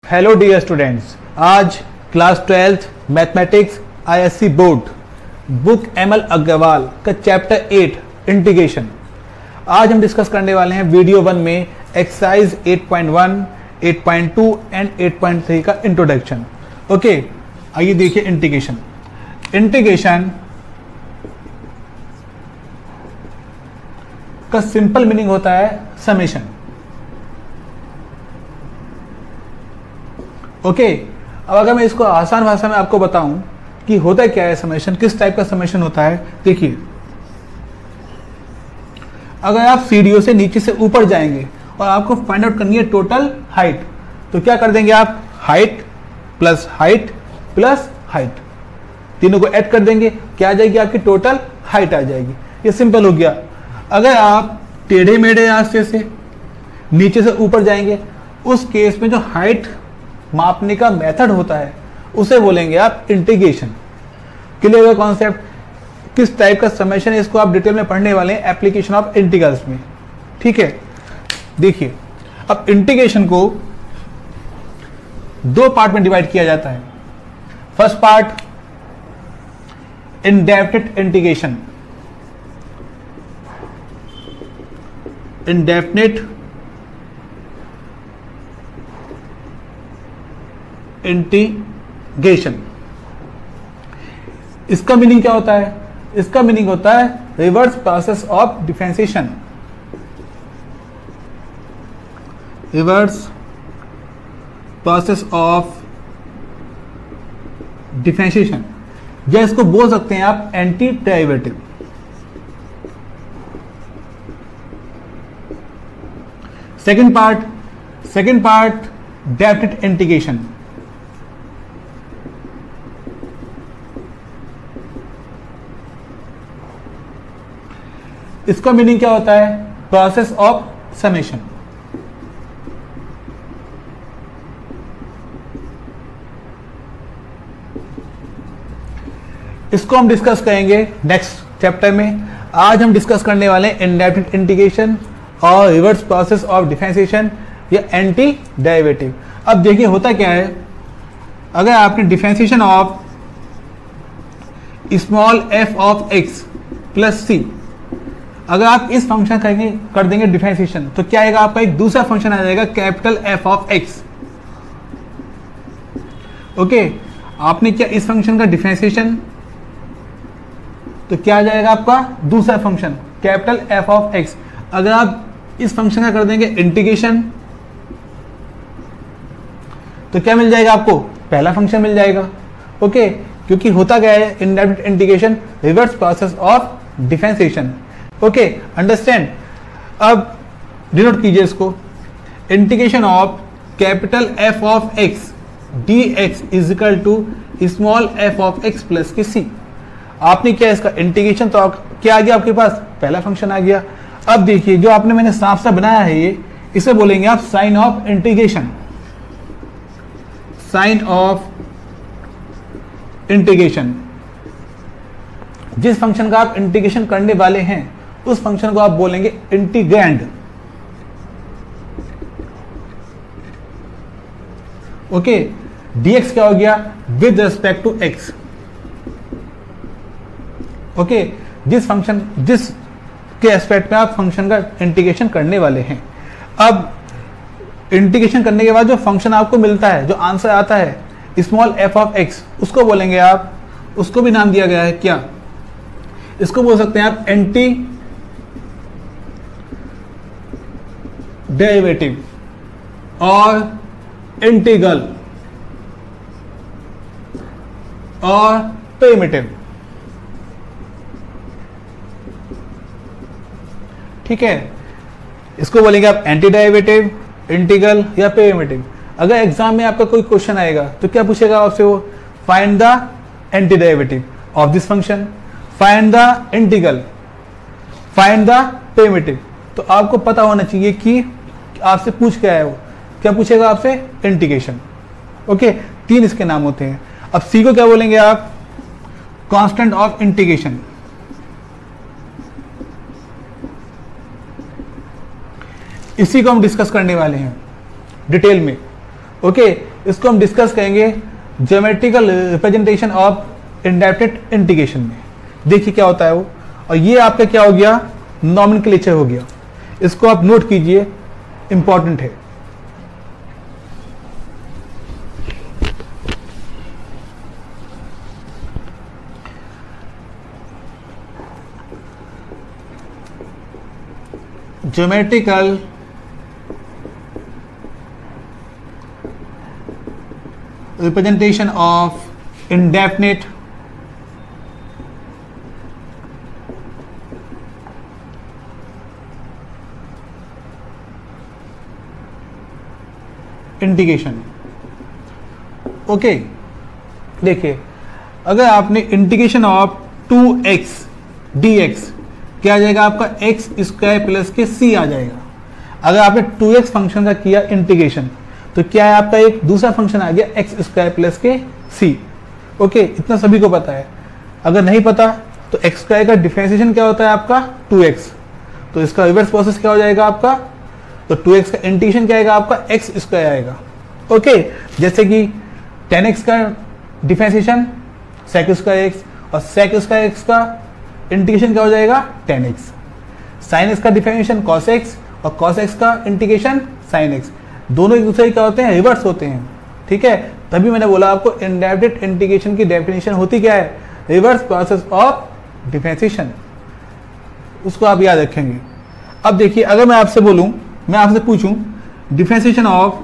Hello dear students, आज class 12th mathematics ISC board book ML Agarwal का chapter 8 integration आज हम डिस्कस करने वाले हैं। वीडियो 1 में एक्सरसाइज 8.1, 8.2 एंड 8.3 का इंट्रोडक्शन। ओके, आइए देखिए इंटीग्रेशन। इंटीग्रेशन का सिंपल मीनिंग होता है समेशन। ओके, अब अगर मैं इसको आसान भाषा में आपको बताऊं कि होता क्या है समेशन, किस टाइप का समेशन होता है। देखिए, अगर आप सीढ़ियों से नीचे से ऊपर जाएंगे और आपको फाइंड आउट करनी है टोटल हाइट, तो क्या कर देंगे आप? Height plus height plus height, तीनों को ऐड कर देंगे, क्या आ जाएगी? आपकी टोटल हाइट आ जाएगी। ये सिंपल हो गया। अगर आप टेढ़े मेढ़े रास्ते से नीचे से ऊपर जाएंगे, उस केस में जो हाइट मापने का मेथड होता है उसे बोलेंगे आप इंटीग्रेशन। क्लियर है कॉन्सेप्ट? किस टाइप का समेशन है इसको आप डिटेल में पढ़ने वाले हैं एप्लीकेशन ऑफ इंटीग्रल्स में। ठीक है, देखिए, अब इंटीग्रेशन को दो पार्ट में डिवाइड किया जाता है। First part indefinite integration, indefinite integration. इसका मीनिंग क्या होता है? इसका मीनिंग होता है reverse process of differentiation. Reverse process of differentiation, या इसको बोल सकते हैं आप anti derivative. Second part definite integration. इसका मीनिंग क्या होता है? Process of summation. इसको हम डिस्कस करेंगे नेक्स्ट चैप्टर में। आज हम डिस्कस करने वाले हैं इंडेफिनिट इंटीग्रेशन और रिवर्स प्रोसेस ऑफ डिफरेंशिएशन या एंटी डेरिवेटिव। अब देखिए होता क्या है, अगर आपने differentiation of small F of x plus c, अगर आप इस फंक्शन कर देंगे डिफरेंशिएशन, तो क्या आएगा? आपका एक दूसरा फंक्शन आ जाएगा capital F of x. Okay, आपने क्या इस फंक्शन का डिफरेंशिएशन, तो क्या आ जाएगा आपका दूसरा function capital F of x. अगर आप इस फंक्शन का कर देंगे इंटीग्रेशन, तो क्या मिल जाएगा आपको? पहला फंक्शन मिल जाएगा। ओके, क्योंकि होता क्या है indefinite integration reverse process of differentiation. Okay, understand? अब डिनोट कीजिए इसको, integration of capital F of x D x is equal to small F of x plus के सी। आपने क्या इसका इंटीग्रेशन, तो क्या आ गया आपके पास? पहला फंक्शन आ गया। अब देखिए, जो आपने मैंने साफ साफ बनाया है ये, इसे बोलेंगे आप sign of integration. Sign of integration, जिस फंक्शन का आप इंटीग्रेशन करने वाले हैं उस फंक्शन को आप बोलेंगे इंटीग्रैंड। ओके, dx क्या हो गया? With respect to x। Okay, जिस के एस्पेक्ट में आप फंक्शन का इंटीग्रेशन करने वाले हैं। अब इंटीग्रेशन करने के बाद जो फंक्शन आपको मिलता है, जो आंसर आता है स्मॉल एफ ऑफ एक्स, उसको बोलेंगे आप, उसको भी नाम दिया गया है क्या? इसको बोल सकते हैं आप एंटी डेरिवेटिव और इंटीग्रल और प्रिमिटिव। ठीक है, इसको बोलेंगे आप एंटी डेरिवेटिव, इंटीग्रल या प्रिमिटिव। अगर एग्जाम में आपका कोई क्वेश्चन आएगा तो क्या पूछेगा आपसे? वो find the anti derivative of this function, find the integral, find the primitive. तो आपको पता होना चाहिए कि आपसे पूछ क्या है। वो क्या पूछेगा आपसे? इंटीग्रेशन। ओके, तीन इसके नाम होते हैं। अब सी को क्या बोलेंगे आप? Constant of integration. इसी को हम डिस्कस करने वाले हैं डिटेल में। ओके, इसको हम डिस्कस करेंगे geometrical representation of indefinite integration में। देखिए क्या होता है वो, और ये आपका क्या हो गया, नॉमेनक्लेचर हो गया। इसको आप नोट कीजिए, इंपॉर्टेंट है। Geometrical representation of indefinite integration. Okay, देखिए अगर आपने इंटीग्रेशन ऑफ 2x dx क्या आ जाएगा आपका एक्स स्क्वायर प्लस के c आ जाएगा। अगर आपने 2x फंक्शन का किया इंटीग्रेशन तो क्या है आपका एक दूसरा फंक्शन आ गया एक्स स्क्वायर प्लस के सी। ओके, इतना सभी को पता है। अगर नहीं पता तो एक्स स्क्वायर का डिफरेंशिएशन क्या होता है आपका 2x, तो इसका रिवर्स प्रोसेस क्या हो जाएगा आपका, तो 2x का इंटीग्रेशन क्या आएगा आपका एक्स स्क्वायर आएगा। ओके, जैसे कि tan x का डिफरेंशिएशन sec स्क्वायर x और sec स्क्वायर x का इंटीग्रेशन क्या हो जाएगा tan x, sin x का डिफरेंशिएशन cos x और cos x का इंटीग्रेशन sin x, दोनों एक दूसरे क्या होते हैं, रिवर्स होते हैं। ठीक है, तभी मैंने बोला आपको इंडेफिनिट इंटीग्रेशन की डेफिनेशन होती क्या है, रिवर्स प्रोसेस ऑफ डिफरेंशिएशन, उसको आप याद रखेंगे। अब देखिए अगर मैं आपसे बोलूं, मैं आपसे पूछूं differentiation of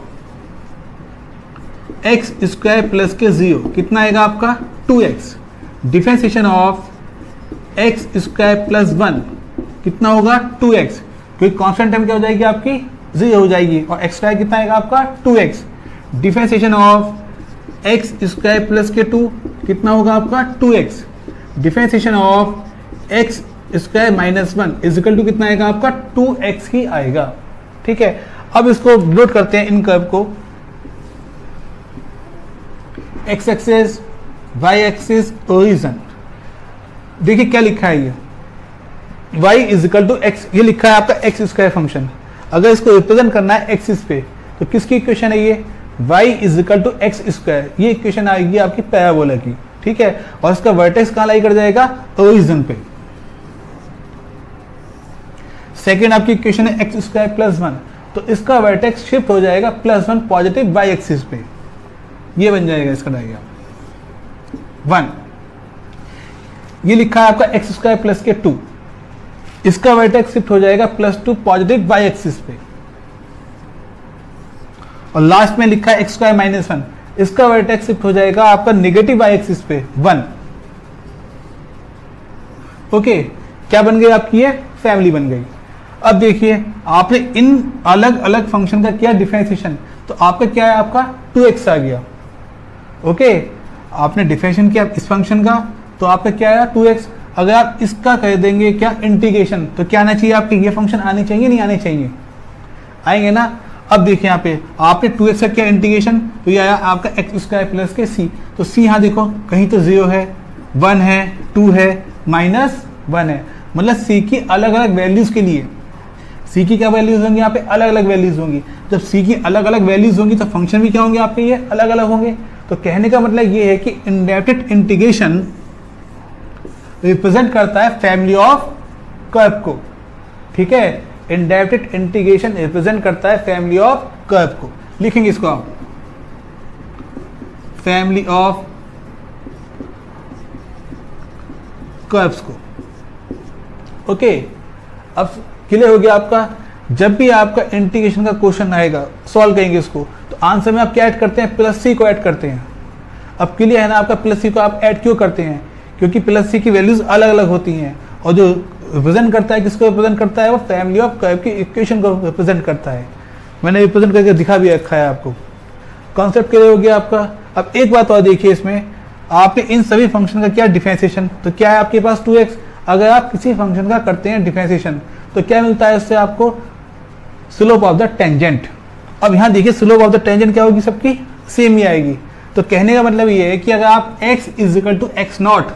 x square plus के 0 कितना आएगा आपका 2x, differentiation of x square plus 1 कितना होगा 2x, क्योंकि कांस्टेंट टर्म क्या हो जाएगी आपकी 0 हो जाएगी, और एक्स स्क्वायर कितना आएगा आपका 2x, differentiation of x square plus के 2 कितना होगा आपका 2x, differentiation of x square minus 1 is equal to कितना आएगा आपका 2x ही आएगा। ठीक है, अब इसको नोट करते हैं इन कर्व को, x axis, y axis, origin. देखिए क्या लिखा है ये y is equal to x, ये लिखा है आपका एक्स स्क्वायर फंक्शन। अगर इसको रिप्रेजेंट करना है एक्सिस पे तो किसकी इक्वेशन है ये, y is equal to x square, ये इक्वेशन आएगी आपकी पैराबोला की। ठीक है, और इसका वर्टेक्स कहां लाई कर जाएगा, ओरिजिन पे। सेकेंड आपकी इक्वेशन है एक्स स्क्वायर प्लस 1, तो इसका वर्टेक्स शिफ्ट हो जाएगा +1 पॉजिटिव y एक्सिस पे, ये बन जाएगा इसका डायग्राम 1। ये लिखा है आपका एक्स स्क्वायर प्लस के 2, इसका वर्टेक्स शिफ्ट हो जाएगा +2 पॉजिटिव y एक्सिस पे, और लास्ट में लिखा है एक्स स्क्वायर माइनस 1, इसका वर्टेक्स शिफ्ट हो जाएगा आपका नेगेटिव y एक्सिस पे 1। ओके, क्या बन गई आपकी ये फैमिली बन गई। अब देखिए आपने इन अलग अलग फंक्शन का किया डिफरेंशिएशन, तो आपका क्या है आपका 2x आ गया। ओके, आपने डिफरेंशिएशन किया इस फंक्शन का तो आपका क्या आया 2x। अगर आप इसका कह देंगे क्या इंटीग्रेशन, तो क्या आना चाहिए आपके, ये फंक्शन आने चाहिए नहीं आने चाहिए, आएंगे ना। अब देखिए यहाँ पे आपने 2x का किया इंटीग्रेशन, तो ये आया आपका एक्स स्क्वायर प्लस के c, तो c यहाँ देखो कहीं तो 0 है, 1 है, 2 है, -1 है, मतलब c की अलग अलग वैल्यूज के लिए c की क्या वैल्यूज होंगी यहाँ पे, अलग अलग वैल्यूज होंगी। जब c की अलग अलग वैल्यूज होंगी तो फंक्शन भी क्या होंगे आपके ये अलग अलग होंगे। तो कहने का मतलब ये है कि इंडेफिनिट इंटीग्रेशन रिप्रेजेंट करता है फैमिली ऑफ कर्व को। ठीक है, इंडेफिनिट इंटीग्रेशन रिप्रेजेंट करता है फैमिली ऑफ कर्व को। लिखेंगे इसको आप फैमिली ऑफ कर्व्स को। ओके, अब क्लियर हो गया आपका। जब भी आपका इंटीग्रेशन का क्वेश्चन आएगा, सॉल्व करेंगे इसको, तो आंसर में आप क्या ऐड करते हैं, +c को ऐड करते हैं। अब क्लियर है ना आपका, +c को आप ऐड क्यों करते हैं, क्योंकि +c की वैल्यूज अलग अलग होती हैं, और जो रिप्रेजेंट करता है किसको रिप्रेजेंट करता है, वो फैमिली ऑफ कर्व की इक्वेशन को रिप्रेजेंट करता है। मैंने रिप्रेजेंट करके दिखा भी रखा है आपको, कॉन्सेप्ट क्लियर हो गया आपका। अब एक बात और देखिए, इसमें आपने इन सभी फंक्शन का किया डिफरेंशिएशन, तो क्या है आपके पास 2x। अगर आप किसी फंक्शन का करते हैं डिफरेंशिएशन तो क्या मिलता है उससे आपको, स्लोप ऑफ द टेंजेंट। अब यहाँ देखिए स्लोप ऑफ द टेंजेंट क्या होगी, सबकी सेम ही आएगी। तो कहने का मतलब ये है कि अगर आप x is equal to x0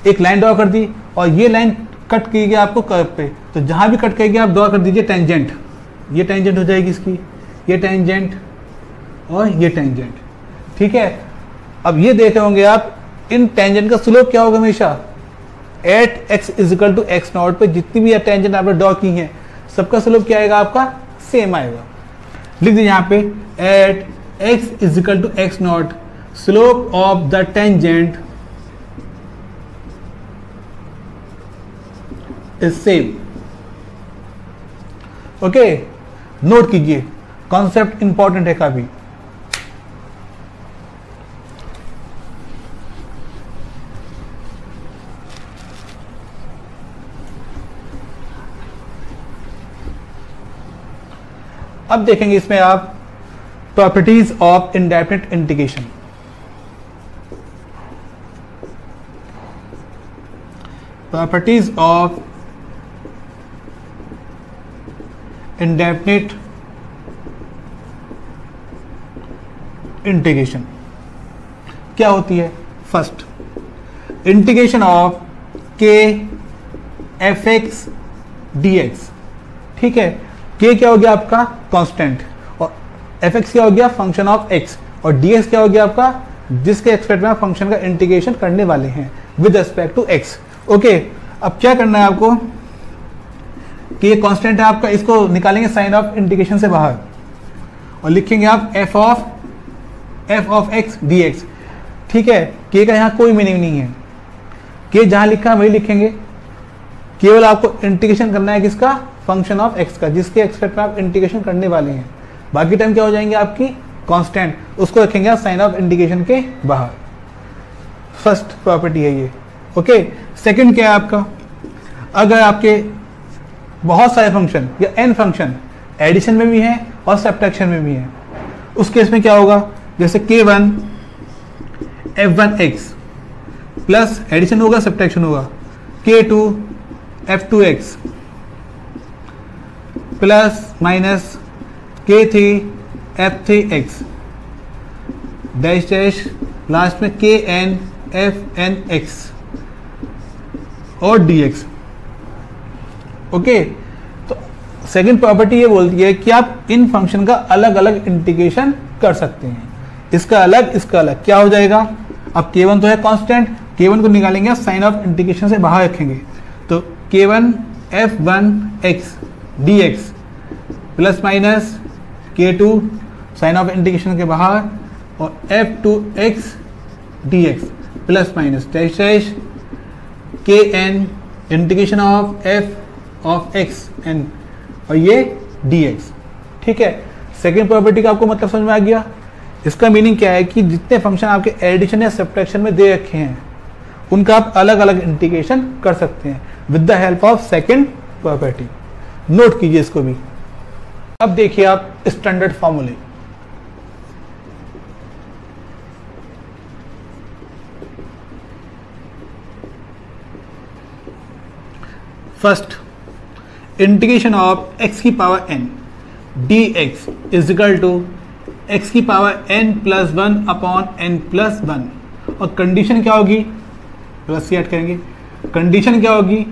एक लाइन ड्रॉ कर दी, और ये लाइन कट की आपको कर्व पे, तो जहां भी कट करेगी आप ड्रॉ कर दीजिए टेंजेंट, ये टेंजेंट हो जाएगी इसकी, ये टेंजेंट और ये टेंजेंट, ठीक है। अब ये देख रहे होंगे आप, इन टेंजेंट का स्लोप क्या होगा हमेशा, at x is equal to x nought पे जितनी भी टेंजेंट आपने ड्रॉ की हैं सबका स्लोप क्या आएगा आपका, सेम आएगा। लिख दीजिए यहाँ पे at x is equal to x nought slope of the tangent is same. Okay, note कीजिए, कॉन्सेप्ट इंपॉर्टेंट है काफी। अब देखेंगे इसमें आप properties of indefinite integration. Properties of indefinite integration क्या होती है। फर्स्ट, इंटीग्रेशन ऑफ के एफ एक्स डी एक्स, ठीक है। के क्या हो गया आपका कांस्टेंट, और एफ एक्स क्या हो गया फंक्शन ऑफ एक्स, और डी एक्स क्या हो गया आपका जिसके एक्सपेक्ट में आप फंक्शन का इंटीग्रेशन करने वाले हैं with respect to x. Okay, अब क्या करना है आपको कि ये कांस्टेंट है आपका, इसको निकालेंगे साइन ऑफ इंटीग्रेशन से बाहर और लिखेंगे आप F of x D x, ठीक है। के का यहाँ कोई मीनिंग नहीं है, के जहां लिखा है वही लिखेंगे, केवल आपको इंटीग्रेशन करना है किसका, फंक्शन ऑफ एक्स का जिसके एक्सपेक्ट में आप इंटीग्रेशन करने वाले हैं। बाकी टाइम क्या हो जाएंगे आपकी कांस्टेंट, उसको रखेंगे आप साइन ऑफ इंटीग्रेशन के बाहर। फर्स्ट प्रॉपर्टी है ये। ओके, सेकंड क्या है आपका, अगर आपके बहुत सारे फंक्शन या एन फंक्शन एडिशन में भी हैं और सब्ट्रैक्शन में भी हैं, उस केस में क्या होगा, जैसे k1 f1x प्लस एडिशन होगा सब्ट्रैक्शन होगा, k2 f2x plus minus k3 f3x dash dash last में kn fnx और dx। ओके, तो सेकंड प्रॉपर्टी ये बोलती है कि आप इन फंक्शन का अलग अलग इंटीग्रेशन कर सकते हैं, इसका अलग इसका अलग। क्या हो जाएगा, अब k1 तो है कांस्टेंट, k1 को निकालेंगे साइन ऑफ इंटीग्रेशन से बाहर रखेंगे, तो k1 f1x dx plus minus k2 sign of integration के बाहर और f2x dx plus minus dash dash kn integration of f ऑफ x n और ये dx, ठीक है। सेकेंड प्रॉपर्टी का आपको मतलब समझ में आ गया। इसका मीनिंग क्या है कि जितने फंक्शन आपके एडिशन या सब्ट्रैक्शन में दे रखे हैं उनका आप अलग अलग इंटीग्रेशन कर सकते हैं with the help of second property. Note कीजिए इसको भी। अब देखिए आप स्टैंडर्ड फॉर्मूले। फर्स्ट, इंटीग्रेशन ऑफ x की power n dx is equal to x की power n plus 1 upon n plus 1, और कंडीशन क्या होगी, प्लस से ऐड करेंगे, कंडीशन क्या होगी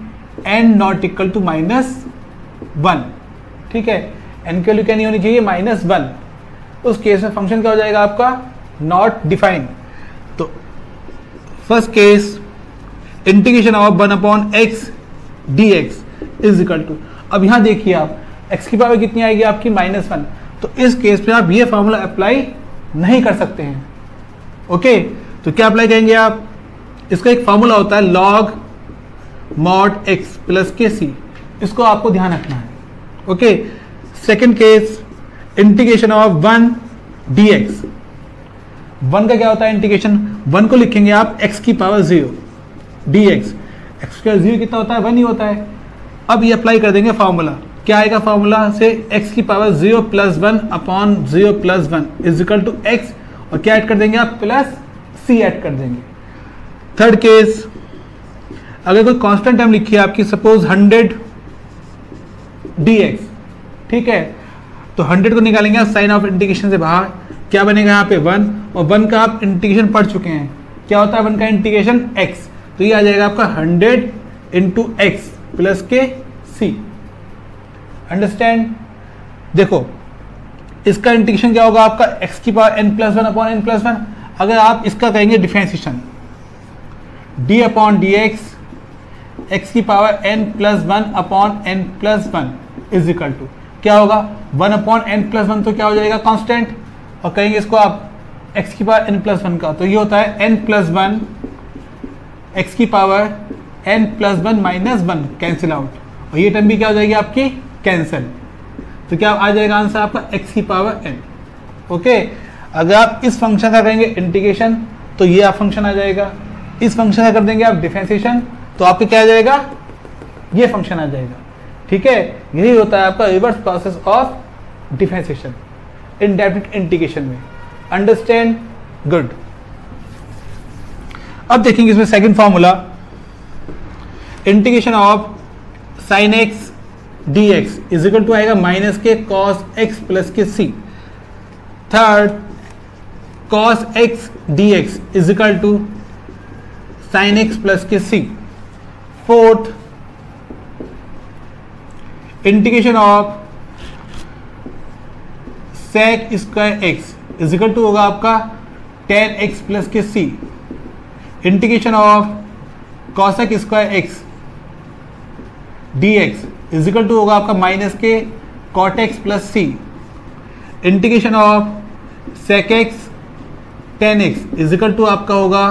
n नॉट इक्वल टू -1, ठीक है। n की वैल्यू क्या नहीं होनी चाहिए -1, उस केस में फंक्शन क्या हो जाएगा आपका नॉट डिफाइंड। तो first case integration of 1 upon x dx is equal to, अब यहां देखिए आप x की पावर कितनी आएगी आपकी -1, तो इस केस में आप ये फॉर्मूला अप्लाई नहीं कर सकते हैं। ओके, तो क्या अप्लाई करेंगे आप, इसका एक फॉर्मूला होता है log mod x plus kc, इसको आपको ध्यान रखना है। Okay, second case integration of 1 dx, 1 का क्या होता है इंटीग्रेशन, 1 को लिखेंगे आप x की पावर 0 dx, x का 0 कितना होता है 1 ही होता है। अब ये अप्लाई कर देंगे फॉर्मूला, क्या आएगा फॉर्मूला से x की power 0 plus 1 upon 0 plus 1 is equal to x, और क्या ऐड कर देंगे आप प्लस c ऐड कर देंगे। थर्ड केस, अगर कोई कांस्टेंट टर्म लिखी है आपकी सपोज 100 dx, ठीक है, तो 100 को निकालेंगे आप साइन ऑफ इंटीग्रेशन से बाहर, क्या बनेगा यहाँ पे 1, और 1 का आप इंटीग्रेशन पढ़ चुके हैं, क्या होता है 1 का इंटीग्रेशन x, तो ये आ जाएगा आपका 100 इंटू एक्स प्लस के सी। अंडरस्टैंड। देखो इसका इंटीग्रेशन क्या होगा आपका x की power n plus one upon n plus one. अगर आप इसका कहेंगे differentiation d upon d x की power n plus one upon n plus one is equal to क्या होगा 1 अपॉन n प्लस वन, तो क्या हो जाएगा कांस्टेंट, और कहेंगे इसको आप x की पावर n प्लस वन का, तो ये होता है n प्लस वन x की power n plus one minus one, cancel out, और ये टर्म भी क्या हो जाएगी आपकी कैंसिल, तो क्या आ जाएगा आंसर आपका x की पावर n। ओके, अगर आप इस फंक्शन का करेंगे इंटीग्रेशन तो ये आप फंक्शन आ जाएगा, इस फंक्शन का कर देंगे आप डिफरेंशिएशन तो आपके क्या आ जाएगा, ये फंक्शन आ जाएगा। ठीक है, यही होता है आपका reverse process of differentiation indefinite integration में। Understand, good. अब देखेंगे इसमें second formula, integration of sine x D x is equal to आएगा माइनस के कॉस एक्स प्लस के c. Third, cos x D x is equal to sine x plus के c. Fourth, integration of sec square x is equal to होगा आपका tan x plus के c. Integration of cosec square x D x is equal to होगा आपका minus के cot x plus C. Integration of sec x tan x is equal to आपका होगा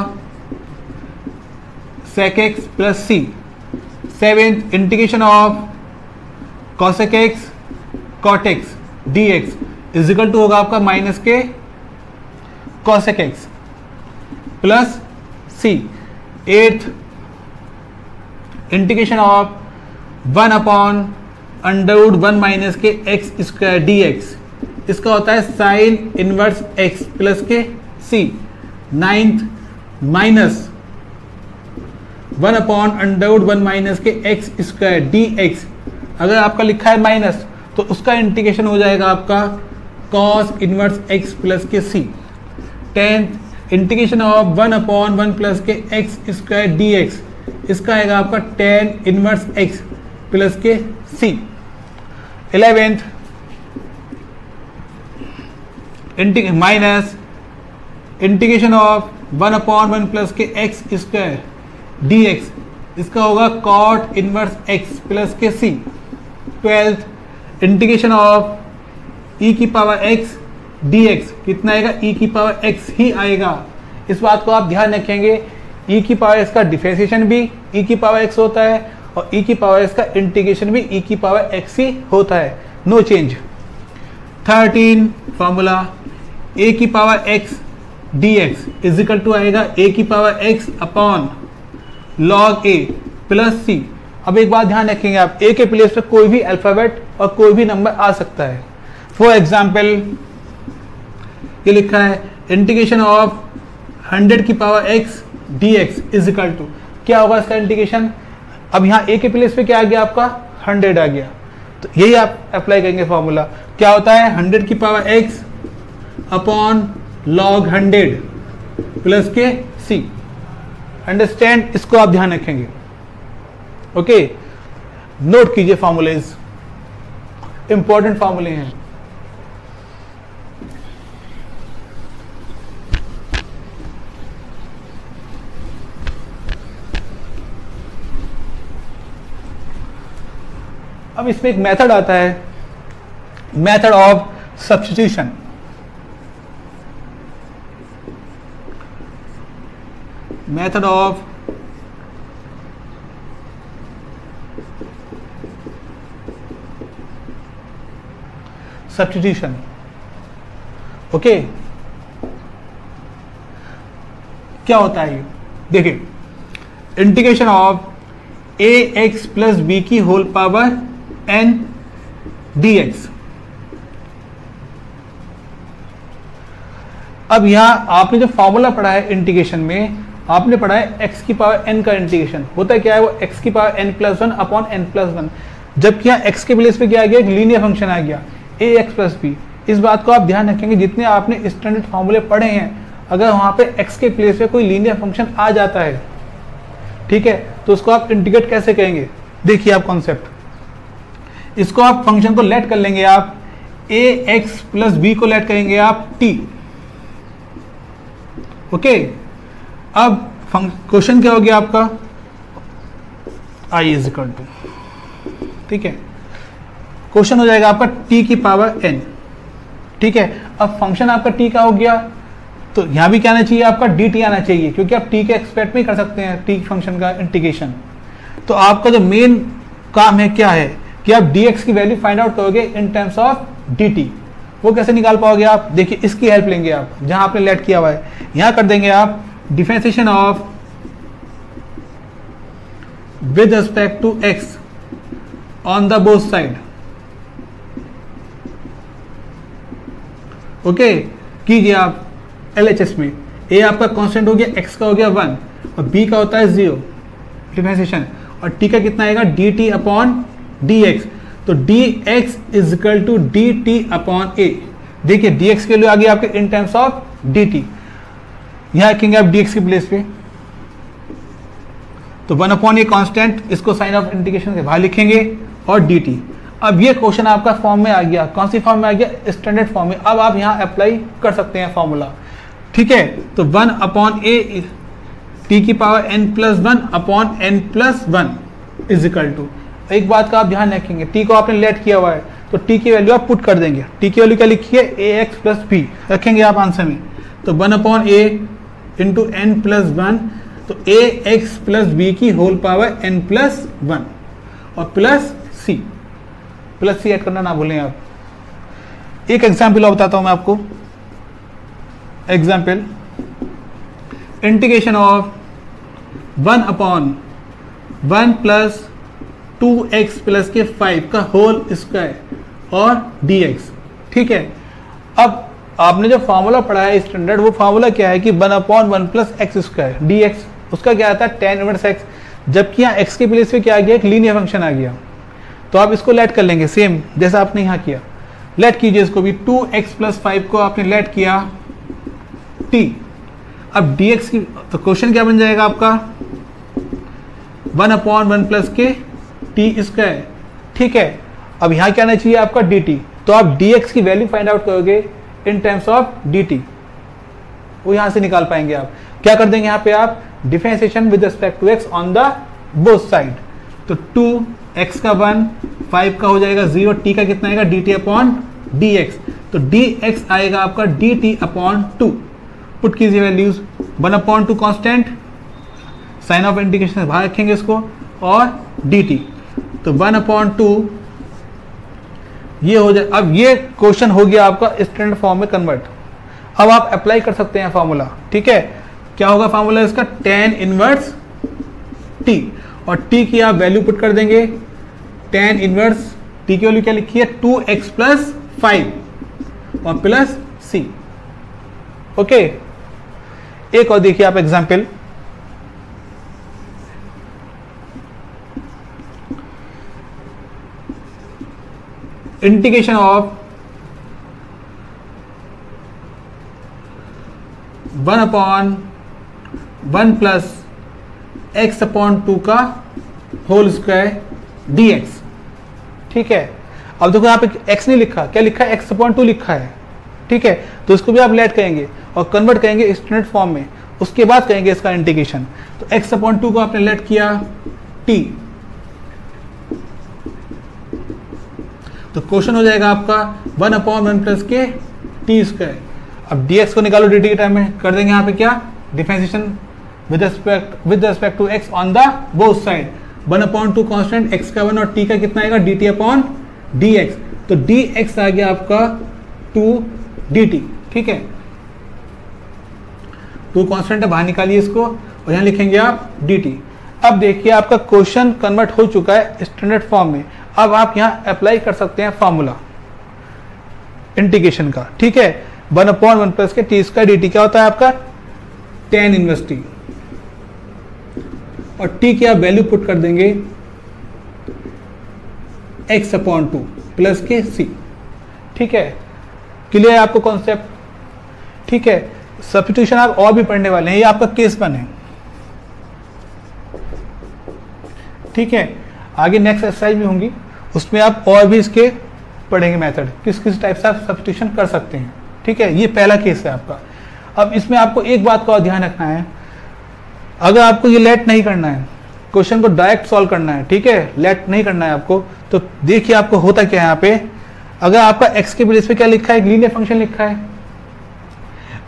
sec x plus C. Seventh, integration of cosec x cot x D x is equal to होगा आपका minus के cosec x plus C. Eighth, integration of one upon under root one minus के x square D x, इसका होता है sine inverse x plus के C. Ninth, minus one upon under root one minus के x square D x, अगर आपका लिखा है माइनस तो उसका इंटीग्रेशन हो जाएगा आपका कॉस इनवर्स एक्स प्लस के c. Tenth, integration of one upon one plus k x square D x, इसका आएगा आपका टेन इनवर्स एक्स प्लस के c. 11th, minus integration of one upon one plus k x square D x, इसका होगा cot inverse x plus के सी। 12th, integration of ई की power x D x, कितना आएगा ई की पावर एक्स ही आएगा। इस बात को आप ध्यान रखेंगे, ई की पावर एक्स का डिफरेंशिएशन भी ई की पावर एक्स होता है और ई की पावर एक्स का इंटीग्रेशन भी ई की पावर एक्स ही होता है, नो चेंज। 13 फॉर्मूला, ए की power x D x is equal to आएगा ए की power x upon log A plus C. अब एक बात ध्यान रखेंगे आप, ए के प्लेस पे कोई भी अल्फाबेट और कोई भी नंबर आ सकता है। फॉर एग्जाम्पल ये लिखा है इंटीग्रेशन ऑफ 100 की power x D x is equal to, क्या होगा इसका इंटीग्रेशन, अब यहाँ ए के प्लेस पे क्या आ गया आपका 100 आ गया, तो यही आप अप्लाई करेंगे फॉर्मूला, क्या होता है 100 की power x upon log 100 plus के सी। अंडरस्टैंड, इसको आप ध्यान रखेंगे। ओके, नोट कीजिए फॉर्मूलेज, इंपॉर्टेंट फॉर्मूले हैं। अब इसमें एक मेथड आता है, method of substitution. Method of substitution. Okay, क्या होता है ये, देखिए integration of a x plus b की whole power n d x. अब यहां आपने जो फॉर्मूला पढ़ा है इंटीग्रेशन में, आपने पढ़ा है एक्स की पावर एन का इंटीग्रेशन होता है, क्या है वो एक्स की power N plus one upon N plus one, जबकि यहाँ एक्स के प्लेस पे क्या आ गया, एक लीनियर फंक्शन आ गया ए एक्स प्लस बी। इस बात को आप ध्यान रखेंगे, जितने आपने स्टैंडर्ड फॉर्मूले पढ़े हैं, अगर वहां पे एक्स के प्लेस पे कोई लीनियर फंक्शन आ जाता है, ठीक है, तो उसको आप इंटीग्रेट कैसे करेंगे, देखिए आप कॉन्सेप्ट, इसको आप फंक्शन को लेट कर लेंगे आप ए एक्स प्लस बी को लेट करेंगे आप टी। ओके, अब क्वेश्चन क्या हो गया आपका, आई इज इक्वल टू, ठीक है, क्वेश्चन हो जाएगा आपका t की पावर n, ठीक है। अब फंक्शन आपका t का हो गया, तो यहां भी क्या आना चाहिए आपका dt आना चाहिए, क्योंकि आप t के एक्सपेक्ट में कर सकते हैं t फंक्शन का इंटीग्रेशन। तो आपका जो मेन काम है क्या है कि आप dx की वैल्यू फाइंड आउट करोगे इन टर्म्स ऑफ dt। वो कैसे निकाल पाओगे आप, देखिए इसकी हेल्प लेंगे आप, जहां आपने लेट किया हुआ है यहां कर देंगे आप differentiation of with respect to x on the both side. Okay, कीजिए आप LHS में, a आपका कांस्टेंट हो गया, x का हो गया 1 और b का होता है 0 डिफरेंशिएशन, और t का कितना आएगा dt अपॉन dx। तो dx is equal to dt upon a। देखिए dx के लिए आ गया आपके इन टर्म्स ऑफ dt, यहां रखेंगे आप dx की प्लेस पे, तो 1 अपॉन ये कांस्टेंट, इसको साइन ऑफ इंटीग्रेशन के बाहर लिखेंगे और dt। अब ये क्वेश्चन आपका फॉर्म में आ गया, कौन सी फॉर्म में आ गया, स्टैंडर्ड फॉर्म में। अब आप यहाँ अप्लाई कर सकते हैं फॉर्मूला, ठीक है। तो 1 अपॉन ए टी की power n plus 1 upon n plus 1 is equal to, एक बात का आप ध्यान रखेंगे, t को आपने लेट किया हुआ है तो t की वैल्यू आप पुट कर देंगे। t की वैल्यू क्या लिखी है, ए एक्स प्लस बी रखेंगे आप आंसर में, तो 1 अपॉन ए इंटू एन प्लस 1, तो ए एक्स प्लस बी की होल पावर n प्लस 1 और प्लस सी ऐड करना ना भूलें आप। एक एग्जाम्पल और बताता हूं मैं आपको, example integration of 1 upon 1 plus 2x plus के 5 का होल स्क्वायर और dx, ठीक है। अब आपने जो फार्मूला पढ़ा है स्टैंडर्ड, वो फार्मूला क्या है कि 1 upon 1 plus x square dx, उसका क्या आता है tan इनवर्स x, जबकि यहाँ x के प्लेस पे क्या आ गया, एक लीनियर फंक्शन आ गया। तो आप इसको लेट कर लेंगे सेम जैसा आपने यहाँ किया, लेट कीजिए इसको भी, 2x प्लस 5 को आपने लेट किया t। अब dx की, तो क्वेश्चन क्या बन जाएगा आपका 1 अपॉन 1 प्लस के टी स्क्वायर, ठीक है। अब यहाँ क्या आना चाहिए आपका dt, तो आप dx की वैल्यू फाइंड आउट करोगे इन टर्म्स ऑफ dt, वो यहाँ से निकाल पाएंगे आप। क्या कर देंगे यहाँ पे आप differentiation with respect to x on the both side, तो 2x का 1, 5 का हो जाएगा 0, t का कितना आएगा dt अपॉन dx, तो dx आएगा आपका dt अपॉन 2। पुट कीजिए values, 1 upon 2 constant, sign of integration बाहर रखेंगे इसको, और dt, तो 1 अपॉन 2 ये हो जाए। अब ये क्वेश्चन हो गया आपका स्टैंडर्ड फॉर्म में कन्वर्ट। अब आप अप्लाई कर सकते हैं फॉर्मूला, ठीक है। क्या होगा फॉर्मूला इसका, tan इनवर्स t, और t की आप वैल्यू पुट कर देंगे, tan इनवर्स t की वैल्यू क्या लिखी है 2x प्लस 5 और प्लस c। ओके, एक और देखिए आप example, integration of 1 upon 1 plus x upon 2 का होल स्क्वायर dx, ठीक है। अब देखो यहाँ पे x नहीं लिखा, क्या लिखा है, x अपॉन 2 लिखा है, ठीक है। तो इसको भी आप लेट करेंगे और कन्वर्ट करेंगे स्टैंडर्ड फॉर्म में, उसके बाद करेंगे इसका इंटीग्रेशन। तो x अपॉन 2 को आपने लेट किया t, तो क्वेश्चन हो जाएगा आपका 1 अपॉन 1 प्लस के टी स्क्वायर। अब dx को निकालो dt के टाइम में, कर देंगे यहाँ पे क्या, differentiation with respect to x on the both side, 1 upon 2 constant, x का 1 और t का कितना आएगा dt अपॉन dx, तो dx आ गया आपका 2 dt, ठीक है। 2 कॉन्स्टेंट है, बाहर निकालिए इसको और यहाँ लिखेंगे आप dt। अब देखिए आपका क्वेश्चन कन्वर्ट हो चुका है स्टैंडर्ड फॉर्म में। अब आप यहाँ अप्लाई कर सकते हैं फॉर्मूला इंटीग्रेशन का, ठीक है। 1 अपॉन 1 प्लस के टी स्क्वायर dt क्या होता है आपका tan इनवर्स t, और t की आप वैल्यू पुट कर देंगे x अपॉन 2 प्लस के c, ठीक है। क्लियर है आपको कॉन्सेप्ट, ठीक है। सब्स्टिट्यूशन आप और भी पढ़ने वाले हैं, ये आपका केस 1 है, ठीक है। आगे नेक्स्ट एक्सरसाइज भी होंगी, उसमें आप और भी इसके पढ़ेंगे मेथड, किस किस टाइप से आप सब्स्टिट्यूशन कर सकते हैं। ठीक है, ये पहला केस है आपका। अब इसमें आपको एक बात का और ध्यान रखना है, अगर आपको ये लेट नहीं करना है, क्वेश्चन को डायरेक्ट सॉल्व करना है, ठीक है, लेट नहीं करना है आपको, तो देखिए आपको होता क्या है यहाँ पे, अगर आपका x के प्लेस पे क्या लिखा है, एक लीनियर फंक्शन लिखा है,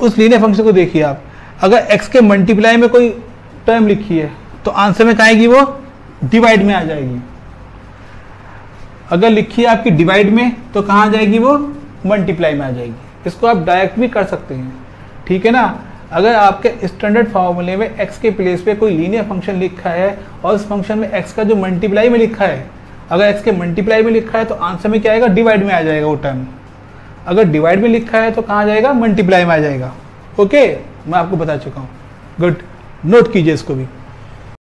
उस लीनियर फंक्शन को देखिए आप, अगर x के मल्टीप्लाई में कोई टर्म लिखी है तो आंसर में कहाँ आएगी, वो डिवाइड में आ जाएगी। अगर लिखी है आपकी डिवाइड में तो कहाँ आ जाएगी, वो मल्टीप्लाई में आ जाएगी। इसको आप डायरेक्ट भी कर सकते हैं, ठीक है ना। अगर आपके स्टैंडर्ड फॉर्मूले में x के प्लेस पे कोई लीनियर फंक्शन लिखा है और उस फंक्शन में x का जो मल्टीप्लाई में लिखा है, अगर x के मल्टीप्लाई में लिखा है तो आंसर में क्या आएगा, डिवाइड में आ जाएगा वो टर्म। अगर डिवाइड में लिखा है तो कहाँ जाएगा, मल्टीप्लाई में आ जाएगा। ओके, मैं आपको बता चुका हूँ। गुड, नोट कीजिए इसको भी।